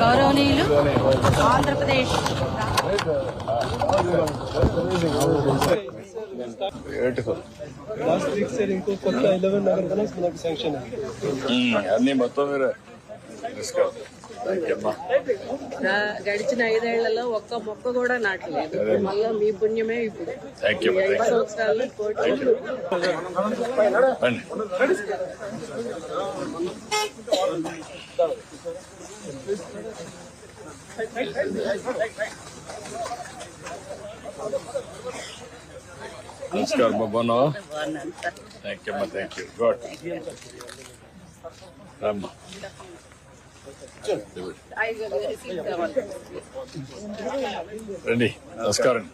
గౌరవనీయులు ఆంధ్రప్రదేశ్ అన్ని మొత్తం గడిచిన 5 ఏళ్లలో ఒక్క మొక్క కూడా నాటలేదు. మళ్ళా మీ పుణ్యమే ఇప్పుడు 5 సంవత్సరాల్లో నమస్కారం బాబా. థ్యాంక్ యూ గుడ్ రామ్మా. రండి. నమస్కారం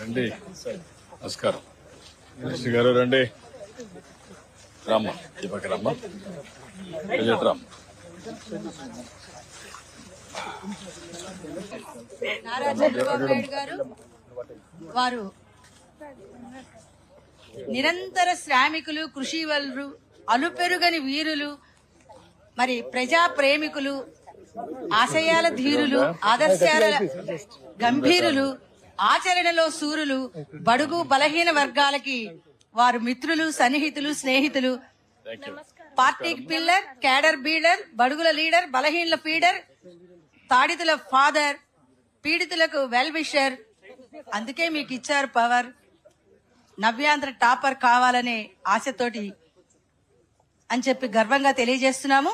రండి. నమస్కారం మినిస్టర్ గారు రండి. రామ్మా ఈ పక్క రామ్మా. రామ్ నారా చంద్రబాబు నాయుడు గారు వారు నిరంతర శ్రామికులు, కృషి వలురు, అలుపెరుగని వీరులు, మరి ప్రజా ప్రేమికులు, ఆశయాల ధీరులు, ఆదర్శాల గంభీరులు, ఆచరణలో సూరులు, బడుగు బలహీన వర్గాలకి వారు మిత్రులు, సన్నిహితులు, స్నేహితులు, పార్టీకి పిల్లర్, క్యాడర్ బీడర్, బడుగుల లీడర్, బలహీనల ఫీడర్, తాడితుల ఫాదర్, పీడితులకు వెల్ విషర్. అందుకే మీకు ఇచ్చారు పవర్. నవ్యాంధ్ర టాపర్ కావాలనే ఆశతోటి అని చెప్పి గర్వంగా తెలియజేస్తున్నాము.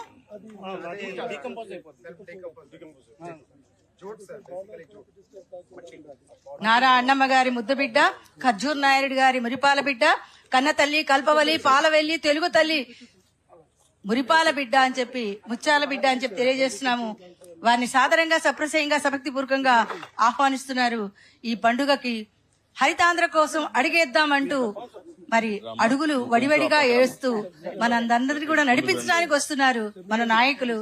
నారా అన్నమ్మ గారి ముద్దు బిడ్డ, ఖర్జూర్ నాయుడు గారి మురిపాల బిడ్డ, కన్న తల్లి, కల్పవల్లి, పాలవెల్లి, తెలుగు తల్లి, మురిపాల బిడ్డ అని చెప్పి, ముత్యాల బిడ్డ అని చెప్పి తెలియజేస్తున్నాము. వారిని సాదరంగా, సప్రశయంగా, సభక్తిపూర్వకంగా ఆహ్వానిస్తున్నారు. ఈ పండుగకి హరితాంధ్ర కోసం అడిగేద్దామంటూ మరి అడుగులు వడివడిగా ఏడుస్తూ మనందరినీ కూడా నడిపించడానికి వస్తున్నారు మన నాయకులు.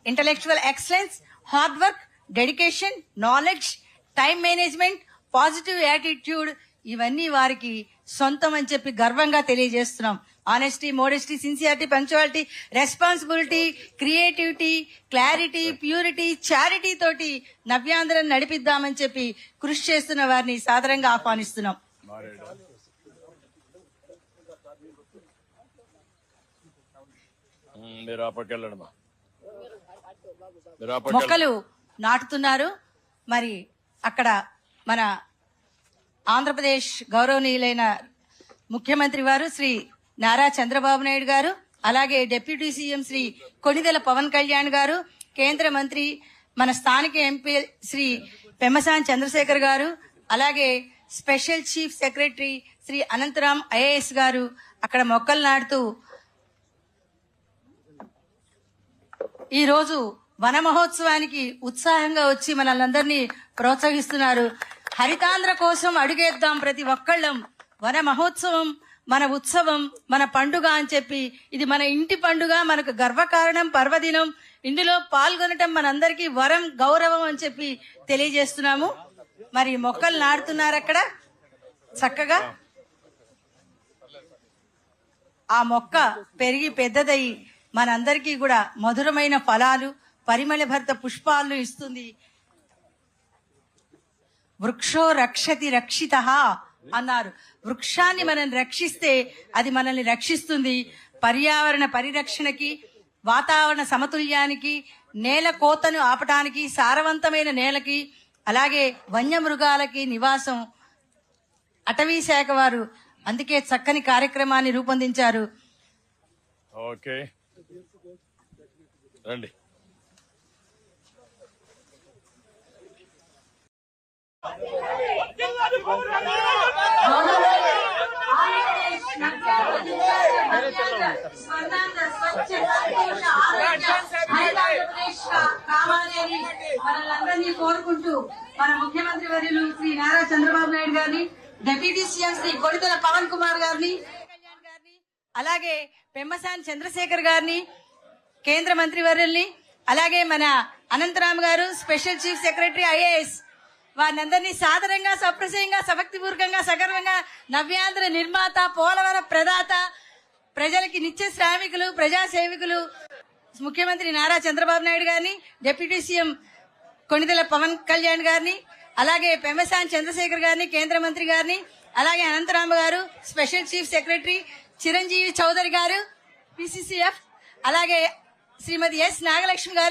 Intellectual excellence, hard work, dedication, knowledge, time management, positive attitude ఇవన్నీ వారికి సొంతం అని చెప్పి గర్వంగా తెలియజేస్తున్నాం. Honesty, modesty, sincerity, punctuality, responsibility, creativity, clarity, purity, charity తోటి నవ్యాంధ్రను నడిపిద్దామని చెప్పి కృషి చేస్తున్న వారిని సాదరంగా ఆహ్వానిస్తున్నాం. మొక్కలు నాటుతున్నారు. మరి అక్కడ మన ఆంధ్రప్రదేశ్ గౌరవనీయులైన ముఖ్యమంత్రి వారు శ్రీ నారా చంద్రబాబు నాయుడు గారు, అలాగే డిప్యూటీ సీఎం శ్రీ కొణిదెల పవన్ కళ్యాణ్ గారు, కేంద్ర మంత్రి మన స్థానిక ఎంపీ శ్రీ పెమ్మసాని చంద్రశేఖర్ గారు, అలాగే special chief secretary Shri Anantharam IAS garu అక్కడ మొక్కలు నాటుతూ ఈ రోజు వన మహోత్సవానికి ఉత్సాహంగా వచ్చి మనల్ని ప్రోత్సహిస్తున్నారు. హరితాంధ్ర కోసం అడుగేద్దాం ప్రతి ఒక్కళ్ళం. వన మహోత్సవం మన ఉత్సవం, మన పండుగ అని చెప్పి, ఇది మన ఇంటి పండుగ, మనకు గర్వకారణం, పర్వదినం. ఇందులో పాల్గొనటం మనందరికీ వరం, గౌరవం అని చెప్పి తెలియజేస్తున్నాము. మరి మొక్కలు నాటుతున్నారు అక్కడ చక్కగా. ఆ మొక్క పెరిగి పెద్దదయ్యి మనందరికీ కూడా మధురమైన ఫలాలు, పరిమళభరిత పుష్పాలను ఇస్తుంది. వృక్షో రక్షతి రక్షితః అన్నారు. వృక్షాన్ని మనం రక్షిస్తే అది మనల్ని రక్షిస్తుంది. పర్యావరణ పరిరక్షణకి, వాతావరణ సమతుల్యానికి, నేల కోతను ఆపటానికి, సారవంతమైన నేలకి, అలాగే వన్యమృగాలకి నివాసం అటవీ శాఖ వారు అందుకే చక్కని కార్యక్రమాన్ని రూపొందించారు. ఓకే రండి. మనల్ని కోరుకుంటూ మన ముఖ్యమంత్రి వర్యులు శ్రీ నారా చంద్రబాబు నాయుడు గారిని, డిప్యూటీ సీఎం శ్రీ కొణిదెల పవన్ కుమార్ గారిని, అలాగే పెమ్మసాని చంద్రశేఖర్ గారిని, కేంద్ర మంత్రి వర్యుల్ని, అలాగే మన అనంతరామ్ గారు స్పెషల్ చీఫ్ సెక్రటరీ ఐఏఎస్ వారిని అందరినీ సాదరంగా, సప్రశయంగా, సభక్తిపూర్వకంగా, సగర్వంగా నవ్యాంధ్ర నిర్మాత, పోలవరం ప్రదాత, ప్రజలకి నిత్య శ్రామికులు, ప్రజా సేవకులు ముఖ్యమంత్రి నారా చంద్రబాబు నాయుడు గారిని, డిప్యూటీ సీఎం కొణిదెల పవన్ కళ్యాణ్ గారిని, అలాగే పెమ్మసాని చంద్రశేఖర్ గారిని, కేంద్ర మంత్రి గారిని, అలాగే Anantharama garu, special chief secretary Chiranjeevi Chowdary garu, PCCF, అలాగే శ్రీమతి ఎస్ నాగలక్ష్మి గారు,